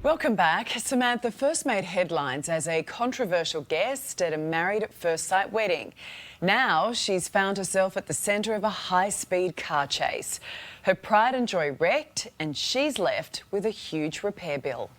Welcome back. Samantha first made headlines as a controversial guest at a married at first sight wedding. Now she's found herself at the centre of a high-speed car chase. Her pride and joy wrecked, and she's left with a huge repair bill.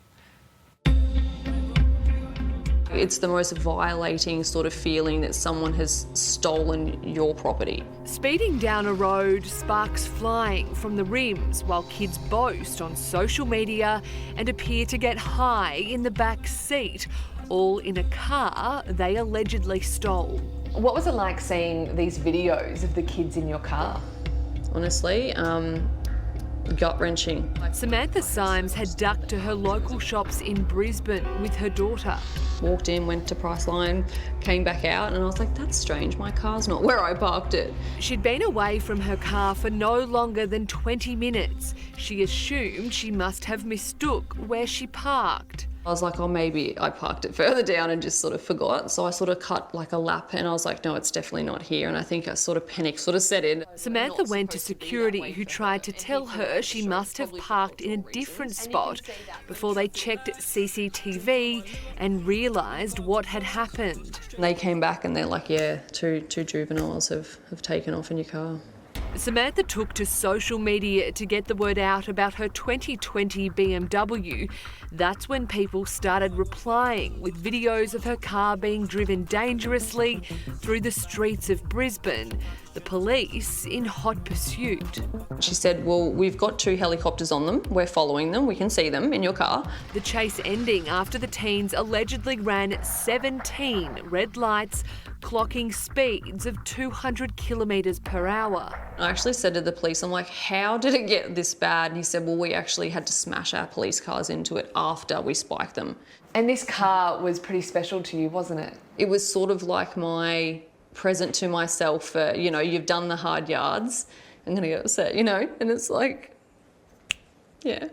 It's the most violating sort of feeling that someone has stolen your property. Speeding down a road, sparks flying from the rims while kids boast on social media and appear to get high in the back seat, all in a car they allegedly stole. What was it like seeing these videos of the kids in your car? Honestly, gut-wrenching. Samantha Symes had ducked to her local shops in Brisbane with her daughter. Walked in, went to Priceline, came back out, and I was like, that's strange, my car's not where I parked it. She'd been away from her car for no longer than 20 minutes. She assumed she must have mistook where she parked. I was like, oh, maybe I parked it further down and just sort of forgot. So I sort of cut like a lap and I was like, no, it's definitely not here. And I think a sort of panic sort of set in. Samantha went to security, who tried to tell her she must have parked in a different spot before they checked CCTV and realised what had happened. They came back and they're like, yeah, two juveniles have taken off in your car. Samantha took to social media to get the word out about her 2020 BMW. That's when people started replying with videos of her car being driven dangerously through the streets of Brisbane, the police in hot pursuit. She said, well, we've got 2 helicopters on them, we're following them, we can see them in your car. The chase ending after the teens allegedly ran 17 red lights, clocking speeds of 200 kilometres per hour. I actually said to the police, I'm like, how did it get this bad? And he said, well, we actually had to smash our police cars into it after we spiked them. And this car was pretty special to you, wasn't it? It was sort of like my present to myself for, you know, you've done the hard yards, I'm gonna get upset, you know? And it's like, yeah.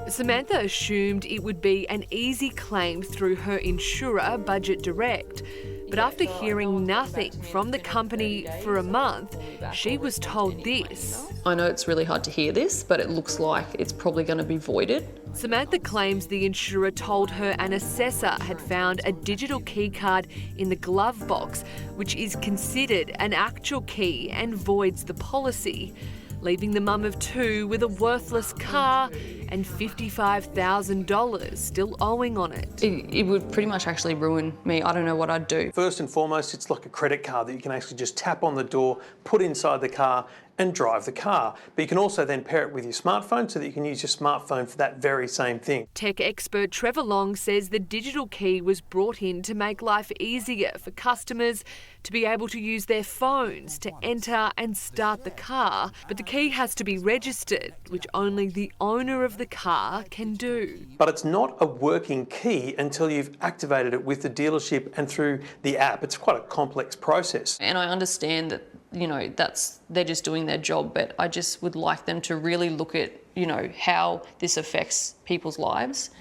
Samantha assumed it would be an easy claim through her insurer, Budget Direct. But after hearing nothing from the company for a month, she was told this. I know it's really hard to hear this, but it looks like it's probably going to be voided. Samantha claims the insurer told her an assessor had found a digital key card in the glove box, which is considered an actual key and voids the policy, leaving the mum of 2 with a worthless car and $55,000 still owing on it. It would pretty much actually ruin me. I don't know what I'd do. First and foremost, it's like a credit card that you can actually just tap on the door, put inside the car and drive the car. But you can also then pair it with your smartphone so that you can use your smartphone for that very same thing. Tech expert Trevor Long says the digital key was brought in to make life easier for customers to be able to use their phones to enter and start the car. But the key has to be registered, which only the owner of the car can do. But it's not a working key until you've activated it with the dealership and through the app. It's quite a complex process. And I understand that, you know, they're just doing their job, but I just would like them to really look at, you know, how this affects people's lives.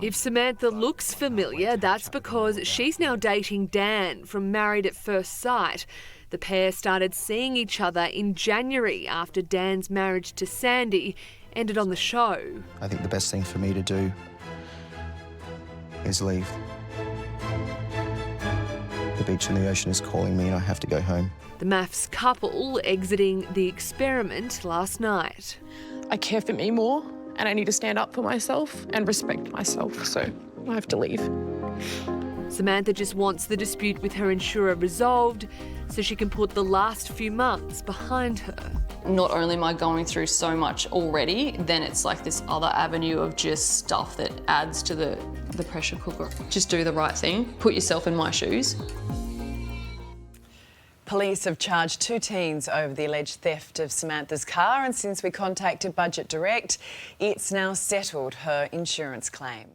If Samantha looks familiar, that's because she's now dating Dan from Married at First Sight. The pair started seeing each other in January after Dan's marriage to Sandy ended on the show. I think the best thing for me to do is leave. The beach and the ocean is calling me and I have to go home. The MAFS couple exiting the experiment last night. I care for me more and I need to stand up for myself and respect myself, so I have to leave. Samantha just wants the dispute with her insurer resolved so she can put the last few months behind her. Not only am I going through so much already, then it's like this other avenue of just stuff that adds to the pressure cooker. Just do the right thing, put yourself in my shoes. Police have charged 2 teens over the alleged theft of Samantha's car, and since we contacted Budget Direct, it's now settled her insurance claim.